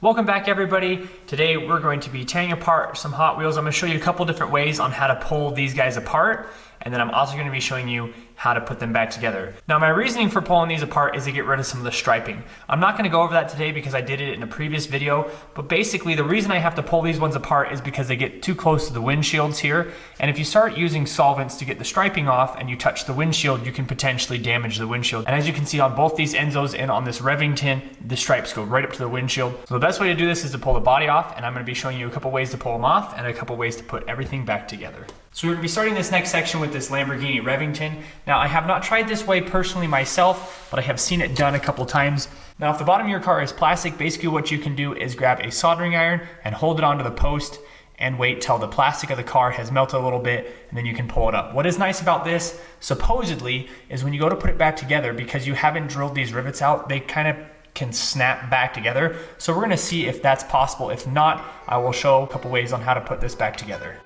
Welcome back everybody. Today we're going to be tearing apart some Hot Wheels. I'm going to show you a couple different ways on how to pull these guys apart, and then I'm also going to be showing you how to put them back together. Now my reasoning for pulling these apart is to get rid of some of the striping. I'm not going to go over that today because I did it in a previous video, but basically the reason I have to pull these ones apart is because they get too close to the windshields here, and if you start using solvents to get the striping off and you touch the windshield, you can potentially damage the windshield. And as you can see on both these Enzos and on this Reventon, the stripes go right up to the windshield. So the best way to do this is to pull the body off, and I'm going to be showing you a couple ways to pull them off and a couple ways to put everything back together. So we're going to be starting this next section with this Lamborghini Reventon. Now I have not tried this way personally myself, but I have seen it done a couple times. Now if the bottom of your car is plastic, basically what you can do is grab a soldering iron and hold it onto the post and wait till the plastic of the car has melted a little bit, and then you can pull it up. What is nice about this, supposedly, is when you go to put it back together, because you haven't drilled these rivets out, they kind of can snap back together. So we're going to see if that's possible. If not, I will show a couple ways on how to put this back together.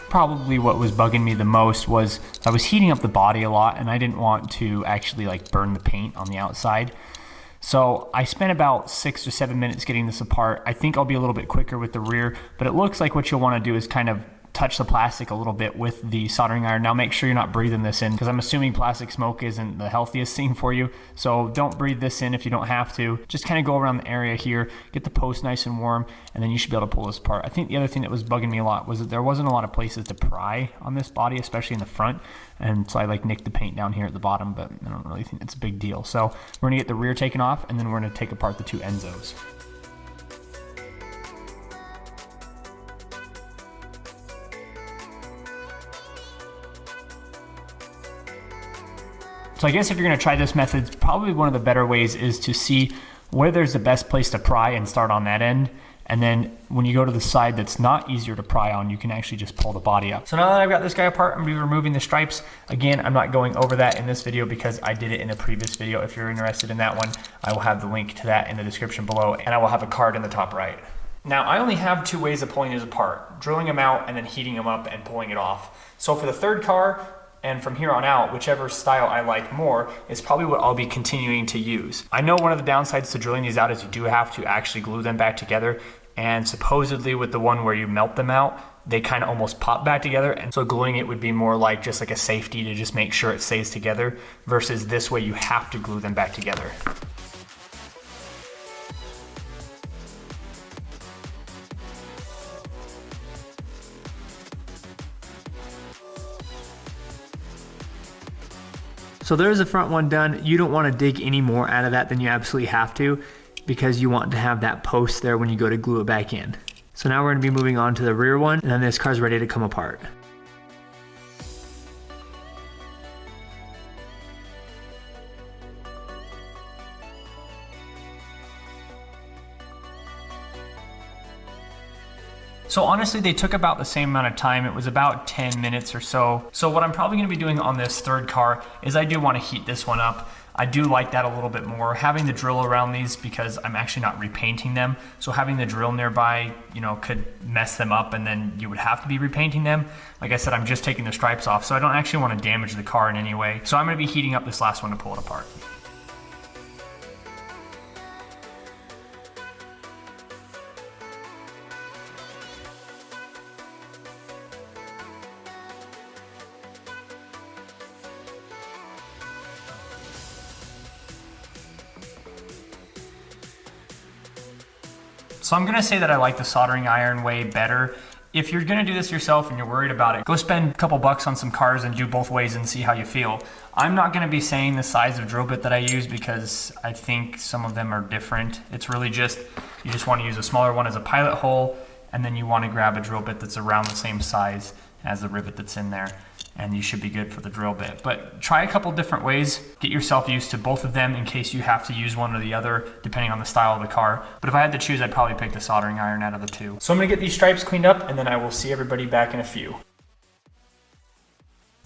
Probably what was bugging me the most was I was heating up the body a lot, and I didn't want to actually like burn the paint on the outside. So I spent about 6 to 7 minutes getting this apart. I think I'll be a little bit quicker with the rear, but it looks like what you'll want to do is kind of touch the plastic a little bit with the soldering iron. Now make sure you're not breathing this in, because I'm assuming plastic smoke isn't the healthiest thing for you. So don't breathe this in if you don't have to. Just kind of go around the area here, get the post nice and warm, and then you should be able to pull this apart. I think the other thing that was bugging me a lot was that there wasn't a lot of places to pry on this body, especially in the front. And so I like nicked the paint down here at the bottom, but I don't really think it's a big deal. So we're gonna get the rear taken off, and then we're gonna take apart the two Enzos. So I guess if you're going to try this method, probably one of the better ways is to see where there's the best place to pry and start on that end. And then when you go to the side that's not easier to pry on, you can actually just pull the body up. So now that I've got this guy apart, I'm going to be removing the stripes. Again, I'm not going over that in this video because I did it in a previous video. If you're interested in that one, I will have the link to that in the description below, and I will have a card in the top right. Now I only have two ways of pulling these apart: drilling them out and then heating them up and pulling it off. So for the third car, and from here on out, whichever style I like more is probably what I'll be continuing to use. I know one of the downsides to drilling these out is you do have to actually glue them back together, and supposedly with the one where you melt them out, they kind of almost pop back together, and so gluing it would be more like just like a safety to just make sure it stays together, versus this way you have to glue them back together. So there's the front one done. You don't want to dig any more out of that than you absolutely have to, because you want to have that post there when you go to glue it back in. So now we're going to be moving on to the rear one, and then this car's ready to come apart. So honestly, they took about the same amount of time. It was about 10 minutes or so. So what I'm probably gonna be doing on this third car is I do wanna heat this one up. I do like that a little bit more. Having the drill around these, because I'm actually not repainting them, so having the drill nearby, you know, could mess them up, and then you would have to be repainting them. Like I said, I'm just taking the stripes off, so I don't actually wanna damage the car in any way. So I'm gonna be heating up this last one to pull it apart. So I'm gonna say that I like the soldering iron way better. If you're gonna do this yourself and you're worried about it, go spend a couple bucks on some cars and do both ways and see how you feel. I'm not gonna be saying the size of drill bit that I use, because I think some of them are different. It's really just, you just wanna use a smaller one as a pilot hole, and then you wanna grab a drill bit that's around the same size as the rivet that's in there, and you should be good for the drill bit. But try a couple different ways, get yourself used to both of them in case you have to use one or the other depending on the style of the car. But if I had to choose, I'd probably pick the soldering iron out of the two. So I'm gonna get these stripes cleaned up, and then I will see everybody back in a few.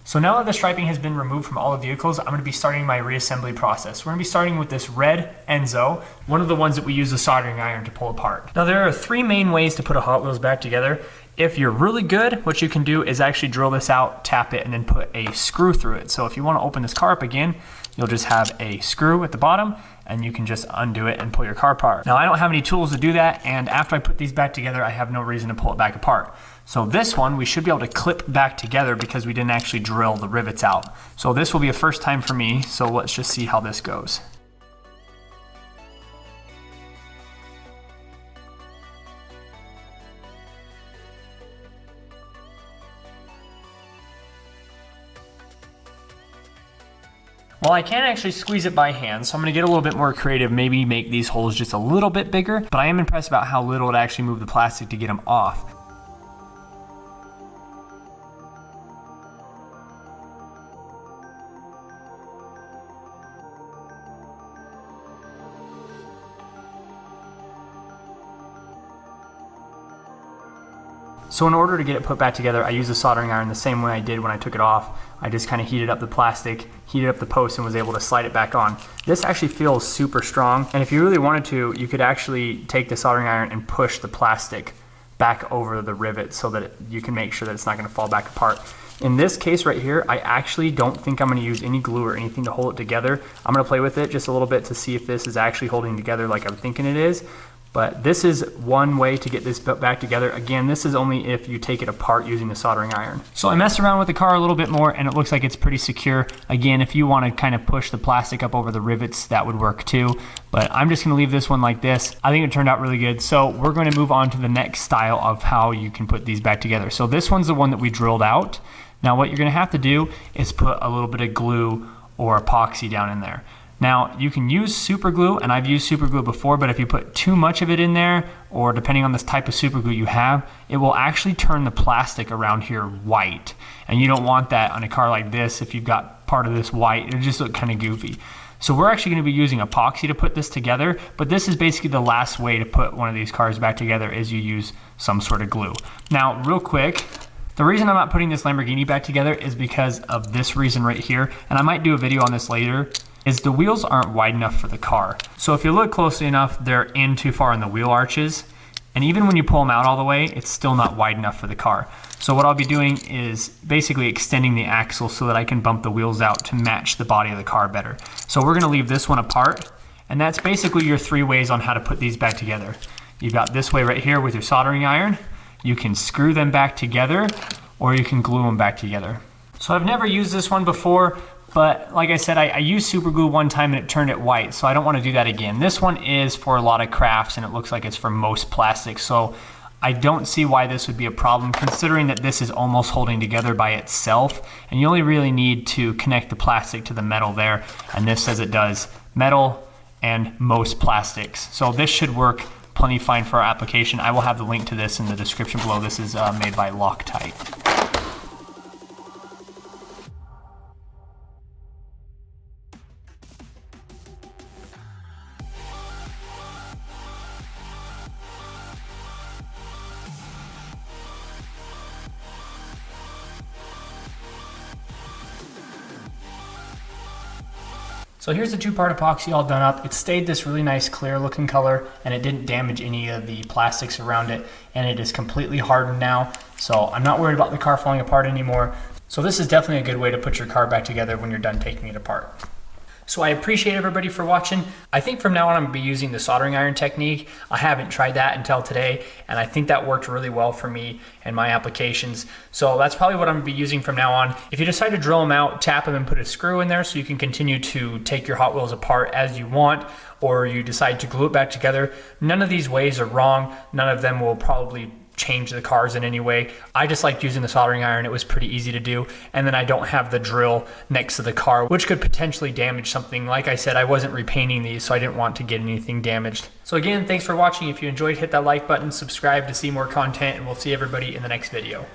So now that the striping has been removed from all the vehicles, I'm going to be starting my reassembly process. We're going to be starting with this red Enzo, one of the ones that we use the soldering iron to pull apart. Now there are three main ways to put a Hot Wheels back together. If you're really good, what you can do is actually drill this out, tap it, and then put a screw through it. So if you want to open this car up again, you'll just have a screw at the bottom, and you can just undo it and pull your car apart. Now I don't have any tools to do that, and after I put these back together, I have no reason to pull it back apart. So this one, we should be able to clip back together because we didn't actually drill the rivets out. So this will be a first time for me, so let's just see how this goes. Well, I can actually squeeze it by hand, so I'm gonna get a little bit more creative, maybe make these holes just a little bit bigger, but I am impressed about how little it actually moved the plastic to get them off. So in order to get it put back together, I use a soldering iron the same way I did when I took it off. I just kind of heated up the plastic, heated up the post, and was able to slide it back on. This actually feels super strong, and if you really wanted to, you could actually take the soldering iron and push the plastic back over the rivet so that you can make sure that it's not going to fall back apart. In this case right here, I actually don't think I'm going to use any glue or anything to hold it together. I'm going to play with it just a little bit to see if this is actually holding together like I'm thinking it is. But this is one way to get this back together. Again, this is only if you take it apart using the soldering iron. So I messed around with the car a little bit more and it looks like it's pretty secure. Again, if you want to kind of push the plastic up over the rivets, that would work too. But I'm just gonna leave this one like this. I think it turned out really good. So we're going to move on to the next style of how you can put these back together. So this one's the one that we drilled out. Now what you're gonna have to do is put a little bit of glue or epoxy down in there. Now you can use super glue, and I've used super glue before, but if you put too much of it in there, or depending on this type of super glue you have, it will actually turn the plastic around here white. And you don't want that on a car like this. If you've got part of this white, it'll just look kind of goofy. So we're actually going to be using epoxy to put this together, but this is basically the last way to put one of these cars back together is you use some sort of glue. Now real quick, the reason I'm not putting this Lamborghini back together is because of this reason right here, and I might do a video on this later, is the wheels aren't wide enough for the car. So if you look closely enough, they're in too far in the wheel arches. And even when you pull them out all the way, it's still not wide enough for the car. So what I'll be doing is basically extending the axle so that I can bump the wheels out to match the body of the car better. So we're gonna leave this one apart, and that's basically your 3 ways on how to put these back together. You've got this way right here with your soldering iron. You can screw them back together, or you can glue them back together. So I've never used this one before, but like I said, I used super glue one time and it turned it white, so I don't want to do that again. This one is for a lot of crafts and it looks like it's for most plastics, so I don't see why this would be a problem considering that this is almost holding together by itself, and you only really need to connect the plastic to the metal there, and this says it does metal and most plastics. So this should work plenty fine for our application. I will have the link to this in the description below. This is made by Loctite. So here's the 2-part epoxy all done up. It stayed this really nice clear looking color and it didn't damage any of the plastics around it, and it is completely hardened now. So I'm not worried about the car falling apart anymore. So this is definitely a good way to put your car back together when you're done taking it apart. So I appreciate everybody for watching. I think from now on I'm gonna be using the soldering iron technique. I haven't tried that until today, and I think that worked really well for me and my applications. So that's probably what I'm gonna be using from now on. If you decide to drill them out, tap them and put a screw in there so you can continue to take your Hot Wheels apart as you want, or you decide to glue it back together, none of these ways are wrong. None of them will probably change the cars in any way. I just liked using the soldering iron. It was pretty easy to do, and then I don't have the drill next to the car, which could potentially damage something. Like I said, I wasn't repainting these, so I didn't want to get anything damaged. So again, thanks for watching. If you enjoyed, hit that like button, subscribe to see more content, and we'll see everybody in the next video.